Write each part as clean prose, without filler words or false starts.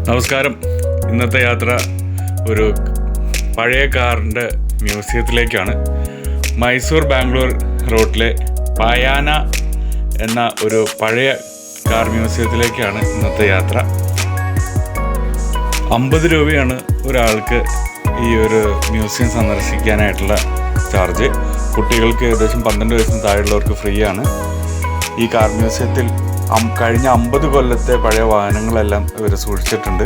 നമസ്കാരം. ഇന്നത്തെ യാത്ര ഒരു പഴയ കാറിൻ്റെ മ്യൂസിയത്തിലേക്കാണ്. മൈസൂർ ബാംഗ്ലൂർ റോഡിലെ പായാന എന്ന ഒരു പഴയ കാർ മ്യൂസിയത്തിലേക്കാണ് ഇന്നത്തെ യാത്ര. 50 രൂപയാണ് ഒരാൾക്ക് ഈ ഒരു മ്യൂസിയം സന്ദർശിക്കാനായിട്ടുള്ള ചാർജ്. കുട്ടികൾക്ക് ഏകദേശം 12 വയസ്സിന് താഴെയുള്ളവർക്ക് ഫ്രീ ആണ്. ഈ കാർ മ്യൂസിയത്തിൽ കഴിഞ്ഞ 50 കൊല്ലത്തെ പഴയ വാഹനങ്ങളെല്ലാം ഇവർ സൂക്ഷിച്ചിട്ടുണ്ട്.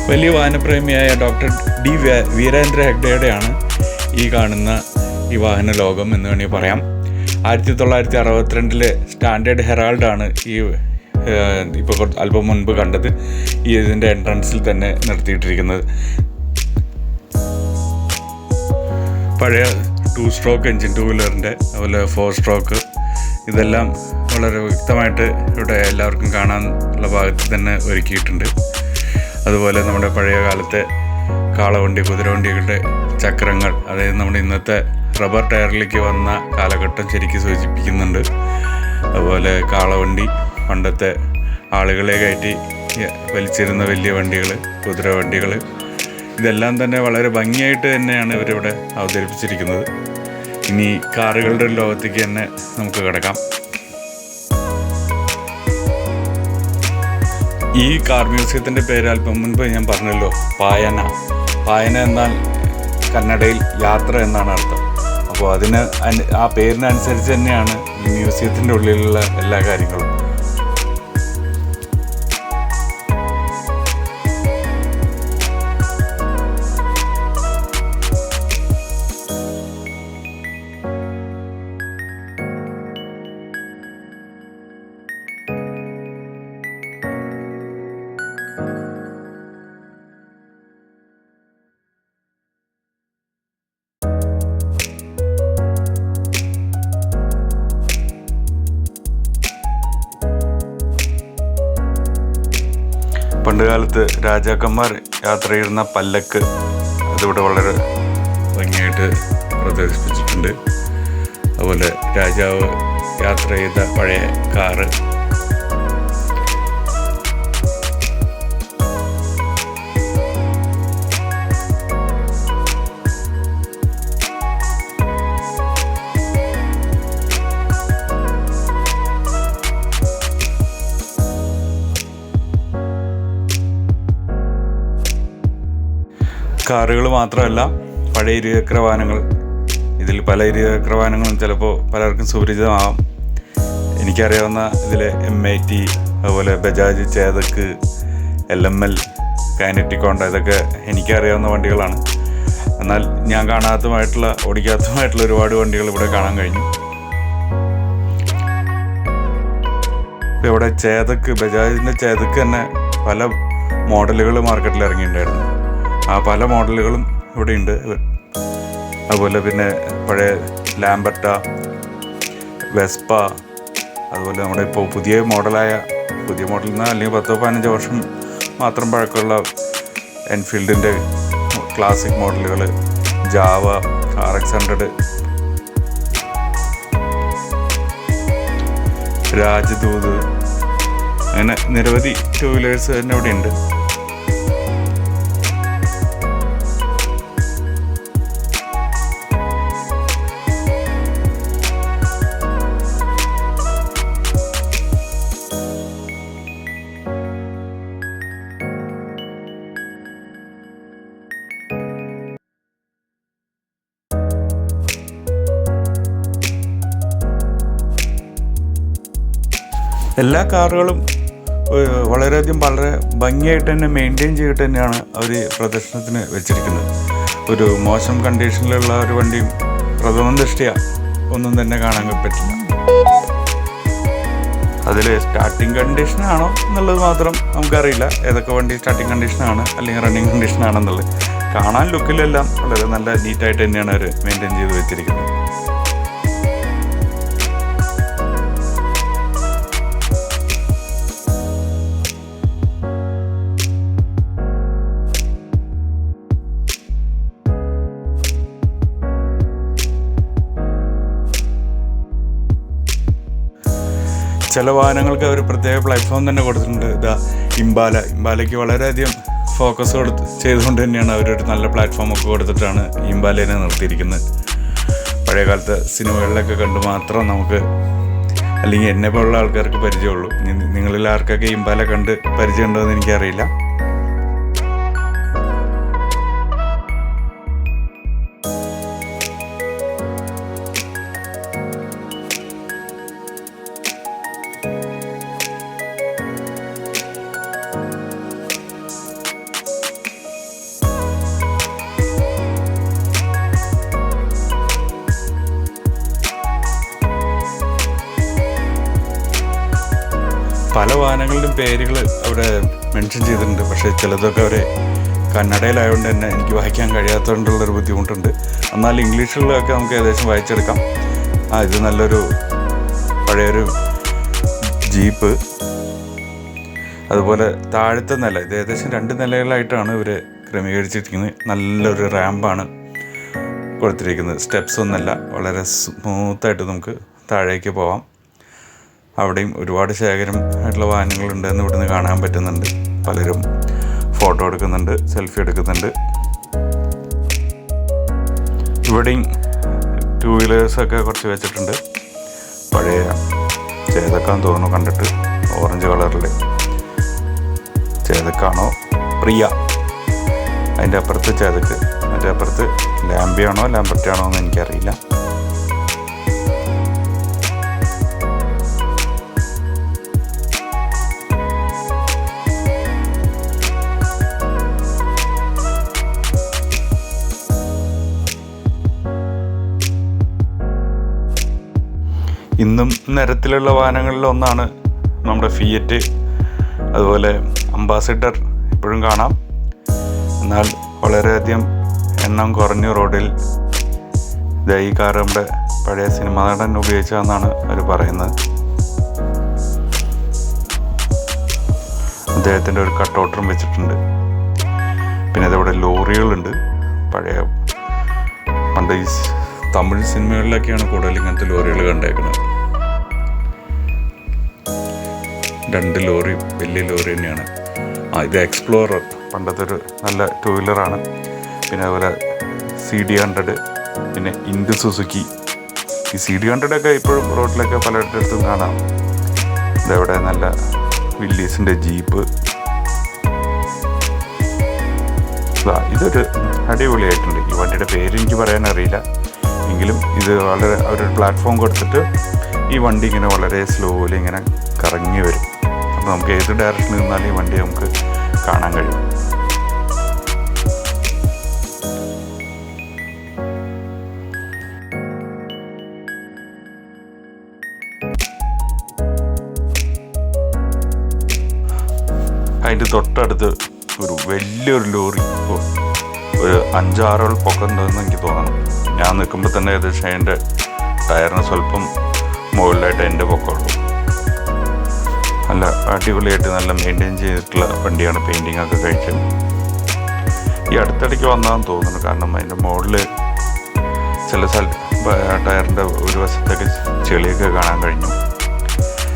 വലിയ വാഹനപ്രേമിയായ ഡോക്ടർ ഡി വീരേന്ദ്ര ഹെഗ്ഡെയുടെയാണ് ഈ കാണുന്ന ഈ വാഹന ലോകം എന്ന് വേണമെങ്കിൽ പറയാം. 1962 സ്റ്റാൻഡേർഡ് ഹെറാൾഡാണ് ഈ ഇപ്പോൾ അല്പം മുൻപ് കണ്ടത് ഇതിൻ്റെ എൻട്രൻസിൽ തന്നെ നിർത്തിയിട്ടിരിക്കുന്നത്. പഴയ 2 സ്ട്രോക്ക് എൻജിൻ, 2 വീലറിൻ്റെ, അതുപോലെ 4 സ്ട്രോക്ക്, ഇതെല്ലാം വളരെ വ്യക്തമായിട്ട് ഇവിടെ എല്ലാവർക്കും കാണാനുള്ള ഭാഗത്ത് തന്നെ ഒരുക്കിയിട്ടുണ്ട്. അതുപോലെ നമ്മുടെ പഴയ കാലത്തെ കാളവണ്ടി, കുതിരവണ്ടികളുടെ ചക്രങ്ങൾ, അതായത് നമ്മുടെ ഇന്നത്തെ റബ്ബർ ടയറിലേക്ക് വന്ന കാലഘട്ടം ശരിക്കും സൂചിപ്പിക്കുന്നുണ്ട്. അതുപോലെ കാളവണ്ടി, പണ്ടത്തെ ആളുകളെ കയറ്റി വലിച്ചിരുന്ന വലിയ വണ്ടികൾ, കുതിരവണ്ടികൾ, ഇതെല്ലാം തന്നെ വളരെ ഭംഗിയായിട്ട് തന്നെയാണ് ഇവരിവിടെ അവതരിപ്പിച്ചിരിക്കുന്നത്. ഇനി കാറുകളുടെ ലോകത്തേക്ക് തന്നെ നമുക്ക് കിടക്കാം. ഈ കാർ മ്യൂസിയത്തിൻ്റെ പേര് അല്പം മുൻപ് ഞാൻ പറഞ്ഞല്ലോ, പായന. പായന എന്നാൽ കന്നഡയിൽ യാത്ര എന്നാണ് അർത്ഥം. അപ്പോൾ ആ പേരിനനുസരിച്ച് തന്നെയാണ് ഈ മ്യൂസിയത്തിൻ്റെ ഉള്ളിലുള്ള എല്ലാ കാര്യങ്ങളും. പണ്ടുകാലത്ത് രാജാക്കന്മാർ യാത്ര ചെയ്യുന്ന പല്ലക്ക് അതിവിടെ വളരെ ഭംഗിയായിട്ട് പ്രദർശിപ്പിച്ചിട്ടുണ്ട്. അതുപോലെ രാജാവ് യാത്ര ചെയ്ത പഴയ കാറ്, കാറുകൾ മാത്രമല്ല പഴയ ഇരുചക്ര വാഹനങ്ങൾ. ഇതിൽ പല ഇരുചക്ര വാഹനങ്ങളും ചിലപ്പോൾ പലർക്കും സുപരിചിതമാകാം. എനിക്കറിയാവുന്ന ഇതിൽ M80, അതുപോലെ Bajaj Chetak, LML, kinetic Honda, ഇതൊക്കെ എനിക്കറിയാവുന്ന വണ്ടികളാണ്. എന്നാൽ ഞാൻ ഓടിക്കാത്തതുമായിട്ടുള്ള ഒരുപാട് വണ്ടികൾ ഇവിടെ കാണാൻ കഴിഞ്ഞു. ഇവിടെ ബജാജിൻ്റെ ചേതക്ക് തന്നെ പല മോഡലുകൾ മാർക്കറ്റിൽ ഇറങ്ങിയിട്ടുണ്ടായിരുന്നു. ആ പല മോഡലുകളും ഇവിടെയുണ്ട്. അതുപോലെ പിന്നെ പഴയ ലാംബർട്ട, വെസ്പ, അതുപോലെ നമ്മുടെ ഇപ്പോൾ പുതിയ മോഡൽ എന്നാൽ അല്ലെങ്കിൽ 10-15 വർഷം മാത്രം പഴക്കമുള്ള എൻഫീൽഡിൻ്റെ ക്ലാസിക് മോഡലുകൾ, ജാവ, RX100, രാജ്ദൂത്, അങ്ങനെ നിരവധി 2 വീലേഴ്സ് തന്നെ ഇവിടെ ഉണ്ട്. എല്ലാ കാറുകളും വളരെ ഭംഗിയായിട്ട് തന്നെ മെയിൻറ്റെയിൻ ചെയ്തിട്ട് തന്നെയാണ് അവർ പ്രദർശനത്തിന് വെച്ചിരിക്കുന്നത്. ഒരു മോശം കണ്ടീഷനിലുള്ള ഒരു വണ്ടിയും പ്രഥമ ദൃഷ്ടിയ ഒന്നും തന്നെ കാണാൻ പറ്റില്ല. അതിൽ സ്റ്റാർട്ടിങ് കണ്ടീഷനാണോ എന്നുള്ളത് മാത്രം നമുക്കറിയില്ല. ഏതൊക്കെ വണ്ടി സ്റ്റാർട്ടിങ് കണ്ടീഷനാണ് അല്ലെങ്കിൽ റണ്ണിങ് കണ്ടീഷനാണെന്നുള്ളത്. കാണാൻ ലുക്കിലെല്ലാം വളരെ നല്ല നീറ്റായിട്ട് തന്നെയാണ് അവർ മെയിൻറ്റെയിൻ ചെയ്ത് വെച്ചിരിക്കുന്നത്. ചില വാഹനങ്ങൾക്ക് അവർ പ്രത്യേക പ്ലാറ്റ്ഫോം തന്നെ കൊടുത്തിട്ടുണ്ട്. ഇംബാലയ്ക്ക് വളരെയധികം ഫോക്കസ് ചെയ്തുകൊണ്ട് തന്നെയാണ് അവരൊരു നല്ല പ്ലാറ്റ്ഫോമൊക്കെ കൊടുത്തിട്ടാണ് ഇംബാലേനെ നിർത്തിയിരിക്കുന്നത്. പഴയ കാലത്തെ സിനിമകളിലൊക്കെ കണ്ട് മാത്രം നമുക്ക്, അല്ലെങ്കിൽ എന്നെ പോലുള്ള ആൾക്കാർക്ക് പരിചയമുള്ളൂ. നിങ്ങളിൽ ആർക്കൊക്കെ ഇംബാല കണ്ട് പരിചയമുണ്ടോ എന്ന് എനിക്കറിയില്ല. പല വാഹനങ്ങളുടെയും പേരുകൾ അവിടെ മെൻഷൻ ചെയ്തിട്ടുണ്ട്. പക്ഷേ ചിലതൊക്കെ അവർ കന്നഡയിലായതുകൊണ്ട് തന്നെ എനിക്ക് വായിക്കാൻ കഴിയാത്തതുകൊണ്ടുള്ളൊരു ബുദ്ധിമുട്ടുണ്ട്. എന്നാൽ ഇംഗ്ലീഷിലൊക്കെ നമുക്ക് ഏകദേശം വായിച്ചെടുക്കാം. ഇത് നല്ലൊരു പഴയൊരു ജീപ്പ്. അതുപോലെ താഴത്തെ നില, ഇത് ഏകദേശം 2 നിലകളായിട്ടാണ് ഇവർ ക്രമീകരിച്ചിരിക്കുന്നത്. നല്ലൊരു റാമ്പാണ് കൊടുത്തിരിക്കുന്നത്. സ്റ്റെപ്സ് ഒന്നല്ല, വളരെ സ്മൂത്തായിട്ട് നമുക്ക് താഴേക്ക് പോവാം. അവിടെയും ഒരുപാട് ശേഖരമായിട്ടുള്ള വാഹനങ്ങളുണ്ടെന്ന് ഇവിടുന്ന് കാണാൻ പറ്റുന്നുണ്ട്. പലരും ഫോട്ടോ എടുക്കുന്നുണ്ട്, സെൽഫി എടുക്കുന്നുണ്ട്. ഇവിടെയും 2 വീലേഴ്സൊക്കെ കുറച്ച് വെച്ചിട്ടുണ്ട്. പഴയ ചേതക്കാന്ന് തോന്നുന്നു കണ്ടിട്ട്, ഓറഞ്ച് കളറിൽ. ചേതക്കാണോ പ്രിയ, അതിൻ്റെ അപ്പുറത്ത് ചേതക്ക്, അതിൻ്റെ അപ്പുറത്ത് ലാംബിയാണോ ലാംബർട്ടാണോ എന്ന് എനിക്കറിയില്ല. ഇന്നും നിരത്തിലുള്ള വാഹനങ്ങളിൽ ഒന്നാണ് നമ്മുടെ ഫിയറ്റ്. അതുപോലെ അംബാസിഡർ ഇപ്പോഴും കാണാം. എന്നാൽ വളരെയധികം എണ്ണം കുറഞ്ഞ റോഡിൽ ഈ കാർ നമ്മുടെ പഴയ സിനിമാ നടൻ ഉപയോഗിച്ചതെന്നാണ് അവർ പറയുന്നത്. അദ്ദേഹത്തിൻ്റെ ഒരു കട്ടൗട്ടറും വെച്ചിട്ടുണ്ട്. പിന്നെ അതവിടെ ലോറികളുണ്ട്. പഴയ പണ്ട് ഈ തമിഴ് സിനിമകളിലൊക്കെയാണ് കൂടുതൽ ഇങ്ങനത്തെ ലോറികൾ കണ്ടേക്കുന്നത്. 2 ലോറി, വലിയ ലോറി തന്നെയാണ്. ഇത് എക്സ്പ്ലോറർ, പണ്ടത്തെ ഒരു നല്ല 2 വീലറാണ്. പിന്നെ അതുപോലെ CD100, പിന്നെ ഇൻഡു സുസുക്കി. ഈ CD100 ഒക്കെ ഇപ്പോഴും റോഡിലൊക്കെ പലയിടത്തും കാണാം. ഇതവിടെ നല്ല വില്ലീസിൻ്റെ ജീപ്പ്. ഇതൊരു അടിപൊളിയായിട്ടുണ്ട്. ഈ വണ്ടിയുടെ പേര് എനിക്ക് പറയാനറിയില്ല, എങ്കിലും ഇത് വളരെ ഒരു പ്ലാറ്റ്ഫോം കൊടുത്തിട്ട് ഈ വണ്ടി ഇങ്ങനെ വളരെ സ്ലോലി ഇങ്ങനെ കറങ്ങി വരും. അപ്പോൾ നമുക്ക് ഏത് ഡയറക്ഷനിൽ നിന്നാലും ഈ വണ്ടി നമുക്ക് കാണാൻ കഴിയും. അതിൻ്റെ തൊട്ടടുത്ത് ഒരു വലിയൊരു ലോറി, ഒരു 5-6 പൊക്കമുണ്ടെന്ന് എനിക്ക് തോന്നണം. ഞാൻ നിൽക്കുമ്പോൾ തന്നെ ഏകദേശം അതിൻ്റെ ടയറിന് സ്വല്പം മുകളിലായിട്ട് എൻ്റെ പൊക്കമുള്ളൂ. നല്ല അടിപൊളിയായിട്ട് നല്ല മെയിൻറ്റെയിൻ ചെയ്തിട്ടുള്ള വണ്ടിയാണ്. പെയിൻറ്റിങ് ഒക്കെ കഴിച്ച് ഈ അടുത്തിടയ്ക്ക് വന്നതെന്ന് തോന്നുന്നു. കാരണം അതിൻ്റെ മുകളിൽ ചില ടയറിൻ്റെ ഒരു വശത്തൊക്കെ ചെളിയൊക്കെ കാണാൻ കഴിഞ്ഞു.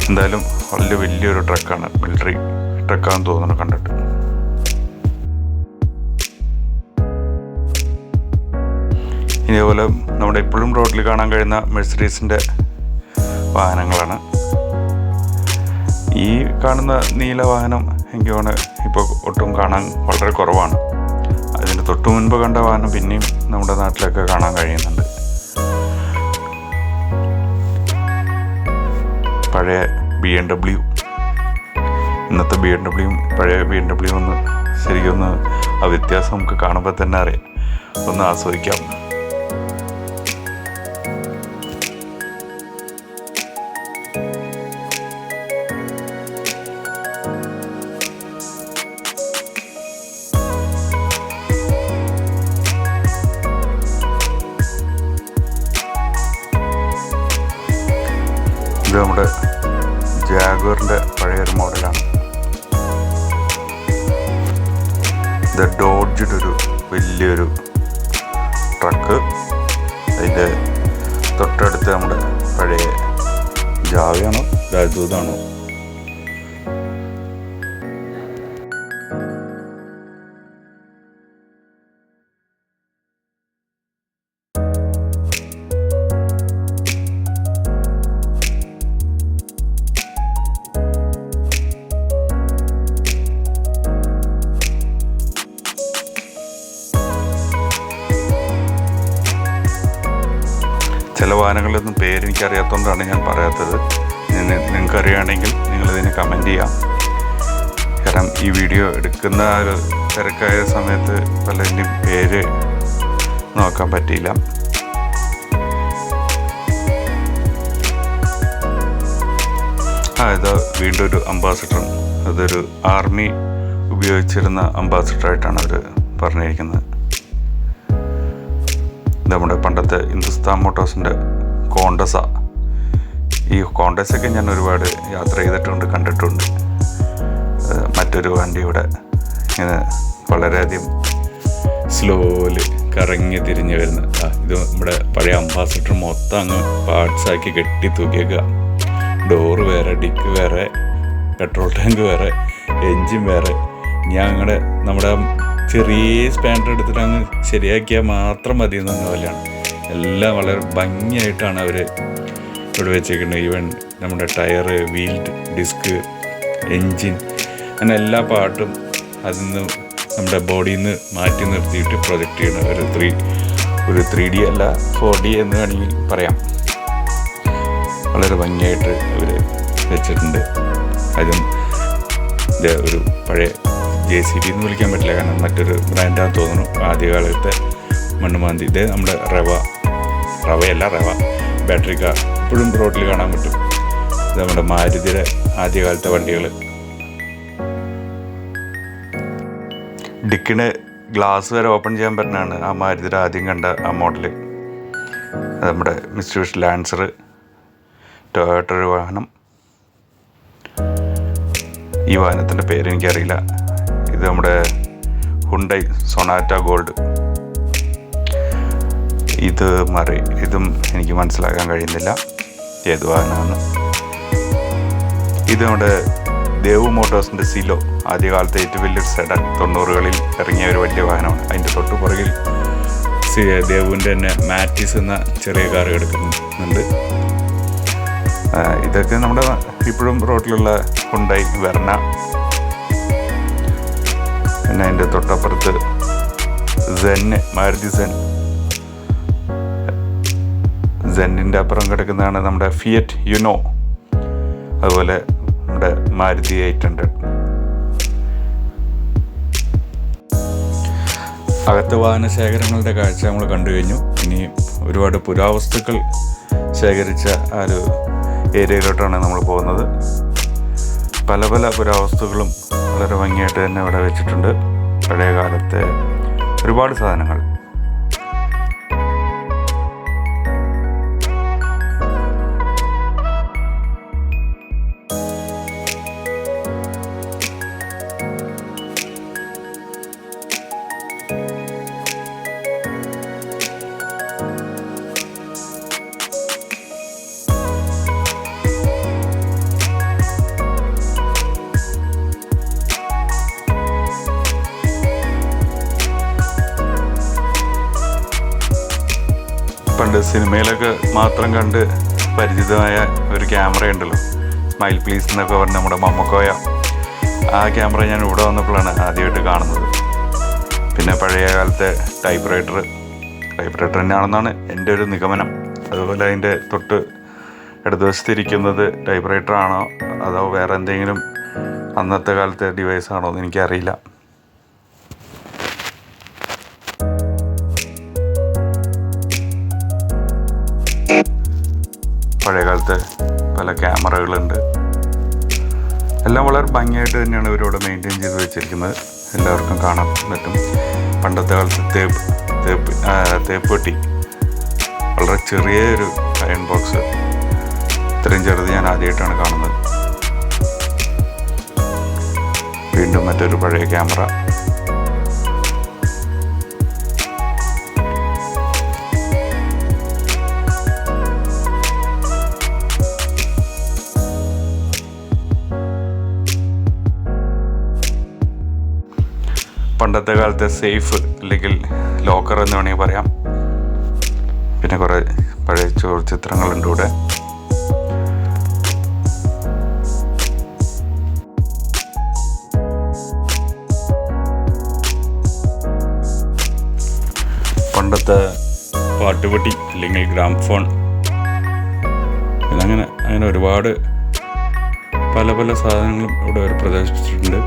എന്തായാലും വളരെ വലിയൊരു ട്രക്കാണ്, മിലിറ്ററി ട്രക്കാണെന്ന് തോന്നുന്നു കണ്ടിട്ട്. ഇതേപോലെ നമ്മുടെ ഇപ്പോഴും റോഡിൽ കാണാൻ കഴിയുന്ന മെഴ്സിഡീസിൻ്റെ വാഹനങ്ങളാണ്. ഈ കാണുന്ന നീല വാഹനം എനിക്ക് തോന്നുന്നു ഇപ്പോൾ ഒട്ടും കാണാൻ വളരെ കുറവാണ്. അതിന് തൊട്ടു മുൻപ് കണ്ട വാഹനം പിന്നെയും നമ്മുടെ നാട്ടിലൊക്കെ കാണാൻ കഴിയുന്നുണ്ട്. പഴയ BMW, ഇന്നത്തെ BMW പഴയ BMW ഒന്ന് ശരിക്കും ആ വ്യത്യാസം നമുക്ക് കാണുമ്പോൾ തന്നെ അറിയാം. ഒന്ന് ആസ്വദിക്കാം. ഇത് നമ്മുടെ ജാഗ്വറിൻ്റെ പഴയൊരു മോഡലാണ്. ഇത് ഡോഡ്ജിൻ്റെ ഒരു വലിയൊരു ട്രക്ക്. അതിൻ്റെ തൊട്ടടുത്ത് നമ്മുടെ പഴയ ജാവയാണോ രാജദൂതാണോ? ചില വാഹനങ്ങളിലൊന്നും പേരെനിക്കറിയാത്തതുകൊണ്ടാണ് ഞാൻ പറയാത്തത്. നിങ്ങൾക്കറിയുകയാണെങ്കിൽ നിങ്ങളിതിന് കമൻറ്റ് ചെയ്യാം. കാരണം ഈ വീഡിയോ എടുക്കുന്ന ഒരു തിരക്കായ സമയത്ത് പലതിൻ്റെയും പേര് നോക്കാൻ പറ്റിയില്ല. ഇത് വീണ്ടും ഒരു അംബാസിഡർ. അതൊരു ആർമി ഉപയോഗിച്ചിരുന്ന അംബാസിഡറായിട്ടാണ് അവർ പറഞ്ഞിരിക്കുന്നത്. നമ്മുടെ പണ്ടത്തെ ഹിന്ദുസ്ഥാൻ മോട്ടോഴ്സിൻ്റെ കോണ്ടസ. ഈ കോണ്ടസൊക്കെ ഞാൻ ഒരുപാട് യാത്ര ചെയ്തിട്ടുണ്ട്, കണ്ടിട്ടുണ്ട്. മറ്റൊരു വണ്ടിയുടെ ഇങ്ങനെ വളരെയധികം സ്ലോയിൽ കറങ്ങി തിരിഞ്ഞ് വരുന്ന ഇത് നമ്മുടെ പഴയ അംബാസിഡർ മൊത്തം അങ്ങ് പാർട്സാക്കി കെട്ടി തൂക്കിയേക്കുക. ഡോറ് വേറെ, ഡിക്ക് വേറെ, പെട്രോൾ ടാങ്ക് വേറെ, എൻജിൻ വേറെ. ഞാൻ നമ്മുടെ ചെറിയ സ്പാൻഡർ എടുത്തിട്ട് അങ്ങ് ശരിയാക്കിയാൽ മാത്രം മതി എന്ന പോലെയാണ്. എല്ലാം വളരെ ഭംഗിയായിട്ടാണ് അവർ ഇവിടെ വെച്ചേക്കുന്നത്. ഈവൻ നമ്മുടെ ടയർ, വീൽ, ഡിസ്ക്, എൻജിൻ, അങ്ങനെ എല്ലാ പാർട്ടും അതിൽ നിന്ന് നമ്മുടെ ബോഡിയിൽ നിന്ന് മാറ്റി നിർത്തിയിട്ട് പ്രൊജക്റ്റ് ചെയ്യുന്ന ഒരു 3D അല്ല 4D എന്ന് വേണമെങ്കിൽ പറയാം. വളരെ ഭംഗിയായിട്ട് അവർ വെച്ചിട്ടുണ്ട്. അതും ഒരു പഴയ JCB എന്ന് വിളിക്കാൻ പറ്റില്ല, കാരണം മറ്റൊരു ബ്രാൻഡാണെന്ന് തോന്നുന്നു. ആദ്യകാലത്തെ മണ്ണുമാന്തി. ഇത് നമ്മുടെ റവ ബാറ്ററി കാർ ഇപ്പോഴും റോഡിൽ കാണാൻ പറ്റും. ഇത് നമ്മുടെ മാരുതിയുടെ ആദ്യകാലത്തെ വണ്ടികൾ. ഡിക്കിന് ഗ്ലാസ് വരെ ഓപ്പൺ ചെയ്യാൻ പറ്റുന്നതാണ് ആ മാരുതിയുടെ ആദ്യം കണ്ട ആ മോഡൽ. നമ്മുടെ മിസ്റ്റുബിഷി ലാൻസർ, ടൊയോട്ട ഒരു വാഹനം. ഈ വാഹനത്തിൻ്റെ പേരെനിക്കറിയില്ല. ഇത് നമ്മുടെ ഹുണ്ടൈ സൊനാറ്റ ഗോൾഡ്. ഇതും എനിക്ക് മനസ്സിലാക്കാൻ കഴിയുന്നില്ല ഏത് വാഹനമാണ്. ഇത് നമ്മുടെ ദേവു മോട്ടോഴ്സിൻ്റെ സിലോ, ആദ്യകാലത്തെ ഏറ്റവും വലിയൊരു സെഡൻ. 90കളിൽ ഇറങ്ങിയ ഒരു വലിയ വാഹനമാണ്. അതിൻ്റെ തൊട്ട് പുറകിൽ ദേവുവിൻ്റെ തന്നെ മാറ്റിസ് എന്ന ചെറിയ കാർ എടുക്കുന്നുണ്ട്. ഇതൊക്കെ നമ്മുടെ ഇപ്പോഴും റോഡിലുള്ള ഹുണ്ടൈ വെർണ. പിന്നെ അതിൻ്റെ തൊട്ടപ്പുറത്ത് മാരുതി സെന്നിൻ്റെ അപ്പുറം കിടക്കുന്നതാണ് നമ്മുടെ ഫിയറ്റ് യുനോ. അതുപോലെ നമ്മുടെ മാരുതി 800. അകത്തെ വാഹന ശേഖരങ്ങളുടെ കാഴ്ച നമ്മൾ കണ്ടു കഴിഞ്ഞു. ഇനി ഒരുപാട് പുരാവസ്തുക്കൾ ശേഖരിച്ച ആ ഒരു ഏരിയയിലോട്ടാണ് നമ്മൾ പോകുന്നത്. പല പുരാവസ്തുക്കളും വളരെ ഭംഗിയായിട്ട് തന്നെ ഇവിടെ വെച്ചിട്ടുണ്ട്. പഴയ കാലത്തെ ഒരുപാട് സാധനങ്ങൾ. പണ്ട് സിനിമയിലൊക്കെ മാത്രം കണ്ട് പരിചിതമായ ഒരു ക്യാമറ ഉണ്ടല്ലോ, സ്മൈൽ പ്ലീസ് എന്നൊക്കെ പറഞ്ഞ നമ്മുടെ മമ്മക്കോയ. ആ ക്യാമറ ഞാൻ ഇവിടെ വന്നപ്പോഴാണ് ആദ്യമായിട്ട് കാണുന്നത്. പിന്നെ പഴയ കാലത്തെ ടൈപ്പ് റൈറ്റർ തന്നെയാണെന്നാണ് എൻ്റെ ഒരു നിഗമനം. അതുപോലെ അതിൻ്റെ തൊട്ട് ഇടതുവശത്തിരിക്കുന്നത് ടൈപ്പ് റൈറ്റർ ആണോ അതോ വേറെ എന്തെങ്കിലും അന്നത്തെ കാലത്തെ ഡിവൈസ് ആണോ എന്ന് എനിക്കറിയില്ല. പഴയകാലത്തെ പല ക്യാമറകളുണ്ട്. എല്ലാം വളരെ ഭംഗിയായിട്ട് തന്നെയാണ് ഇവരിവിടെ മെയിൻറ്റെയിൻ ചെയ്ത് വെച്ചിരിക്കുന്നത്. എല്ലാവർക്കും കാണാൻ പറ്റും. പണ്ടത്തെ കാലത്ത് തേപ്പ് പെട്ടി, വളരെ ചെറിയൊരു അയൺ ബോക്സ്. ഇത്രയും ചെറുത് ഞാൻ ആദ്യമായിട്ടാണ് കാണുന്നത്. വീണ്ടും മറ്റൊരു പഴയ ക്യാമറ. പണ്ടത്തെ കാലത്തെ സേഫ് അല്ലെങ്കിൽ ലോക്കർ എന്ന് വേണമെങ്കിൽ പറയാം. പിന്നെ കുറേ പഴയ ചിത്രങ്ങളുണ്ട് ഇവിടെ. പണ്ടത്തെ പാട്ടുപെട്ടി അല്ലെങ്കിൽ ഗ്രാംഫോൺ, പിന്നെ അങ്ങനെ ഒരുപാട് പല പല സാധനങ്ങളും ഇവിടെ അവർ പ്രദർശിപ്പിച്ചിട്ടുണ്ട്.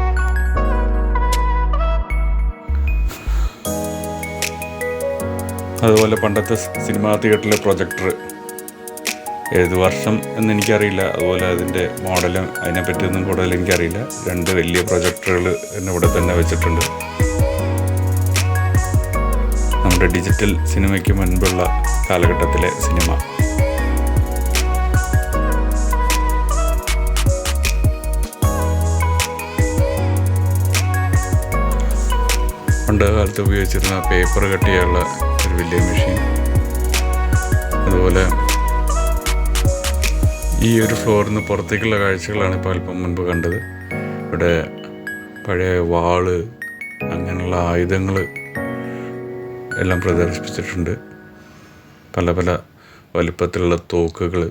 അതുപോലെ പണ്ടത്തെ സിനിമാ തിയേറ്ററിലെ പ്രൊജക്ടർ ഏത് വർഷം എന്നെനിക്കറിയില്ല. അതുപോലെ അതിൻ്റെ മോഡലും അതിനെപ്പറ്റിയൊന്നും കൂടുതൽ എനിക്കറിയില്ല. 2 വലിയ പ്രൊജക്ടറുകൾ ഇവിടെ തന്നെ വെച്ചിട്ടുണ്ട്. നമ്മുടെ ഡിജിറ്റൽ സിനിമയ്ക്ക് മുൻപുള്ള കാലഘട്ടത്തിലെ സിനിമ. പണ്ട് കാലത്ത് ഉപയോഗിച്ചിരുന്ന പേപ്പർ കട്ട് ചെയ്യാനുള്ള ഒരു വലിയ മെഷീൻ. അതുപോലെ ഈ ഒരു ഫ്ലോറിൽ നിന്ന് പുറത്തേക്കുള്ള കാഴ്ചകളാണ് ഇപ്പോൾ അല്പം മുൻപ് കണ്ടത്. ഇവിടെ പഴയ വാള്, അങ്ങനെയുള്ള ആയുധങ്ങൾ എല്ലാം പ്രദർശിപ്പിച്ചിട്ടുണ്ട്. പല പല വലുപ്പത്തിലുള്ള തോക്കുകൾ,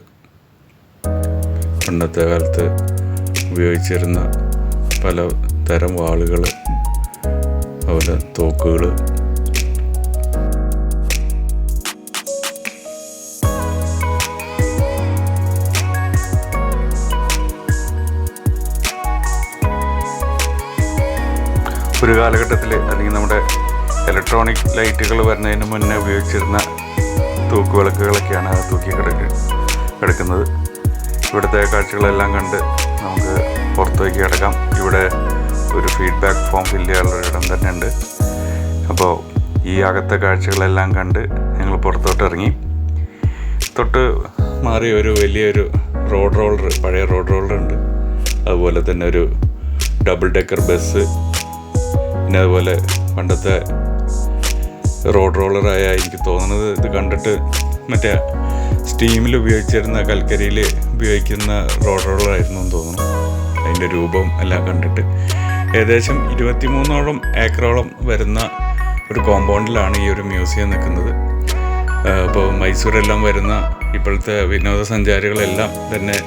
പണ്ടത്തെ കാലത്ത് ഉപയോഗിച്ചിരുന്ന പല തരം വാളുകൾ, അതുപോലെ തോക്കുകൾ. ഒരു കാലഘട്ടത്തിൽ അല്ലെങ്കിൽ നമ്മുടെ ഇലക്ട്രോണിക് ലൈറ്റുകൾ വരുന്നതിന് മുന്നേ ഉപയോഗിച്ചിരുന്ന തൂക്കുവിളക്കുകളൊക്കെയാണ് തൂക്കി കിടക്കുന്നത്. ഇവിടുത്തെ കാഴ്ചകളെല്ലാം കണ്ട് നമുക്ക് പുറത്തേക്ക് കിടക്കാം. ഇവിടെ ഒരു ഫീഡ്ബാക്ക് ഫോം ഫില്ല് ചെയ്യാനുള്ള ഇടം തന്നെ ഉണ്ട്. അപ്പോൾ ഈ അകത്തെ കാഴ്ചകളെല്ലാം കണ്ട് ഞങ്ങൾ പുറത്തോട്ട് ഇറങ്ങി. തൊട്ട് മാറി ഒരു വലിയൊരു റോഡ് റോളർ, പഴയ റോഡ് റോളർ ഉണ്ട്. അതുപോലെ തന്നെ ഒരു ഡബിൾ ഡെക്കർ ബസ്. പിന്നെ അതുപോലെ പണ്ടത്തെ റോഡ് റോളറായ എനിക്ക് തോന്നുന്നത് ഇത് കണ്ടിട്ട് മറ്റേ സ്റ്റീമിൽ ഉപയോഗിച്ചിരുന്ന കൽക്കരിയിൽ ഉപയോഗിക്കുന്ന റോഡ് റോളറായിരുന്നു എന്ന് തോന്നുന്നു. അതിൻ്റെ രൂപം എല്ലാം കണ്ടിട്ട് ഏകദേശം 23 ഏക്കറോളം വരുന്ന ഒരു കോമ്പൗണ്ടിലാണ് ഈ ഒരു മ്യൂസിയം നിൽക്കുന്നത്. അപ്പോൾ മൈസൂരെല്ലാം വരുന്ന ഇപ്പോഴത്തെ വിനോദസഞ്ചാരികളെല്ലാം തന്നെ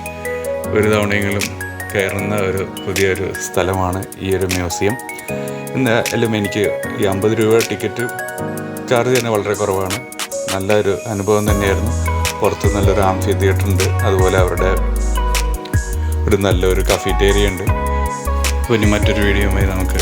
ഒരു തവണയെങ്കിലും കയറുന്ന ഒരു പുതിയൊരു സ്ഥലമാണ് ഈ ഒരു മ്യൂസിയം. എന്നാലും എനിക്ക് ഈ 50 രൂപ ടിക്കറ്റ് ചാർജ് തന്നെ വളരെ കുറവാണ്. നല്ലൊരു അനുഭവം തന്നെയായിരുന്നു. പുറത്ത് നല്ലൊരു ആംഫി തിയേറ്റർ ഉണ്ട്. അതുപോലെ അവരുടെ ഒരു നല്ലൊരു കഫറ്റേറിയ ഉണ്ട്. ഇനി മറ്റൊരു വീഡിയോയുമായി നമുക്ക്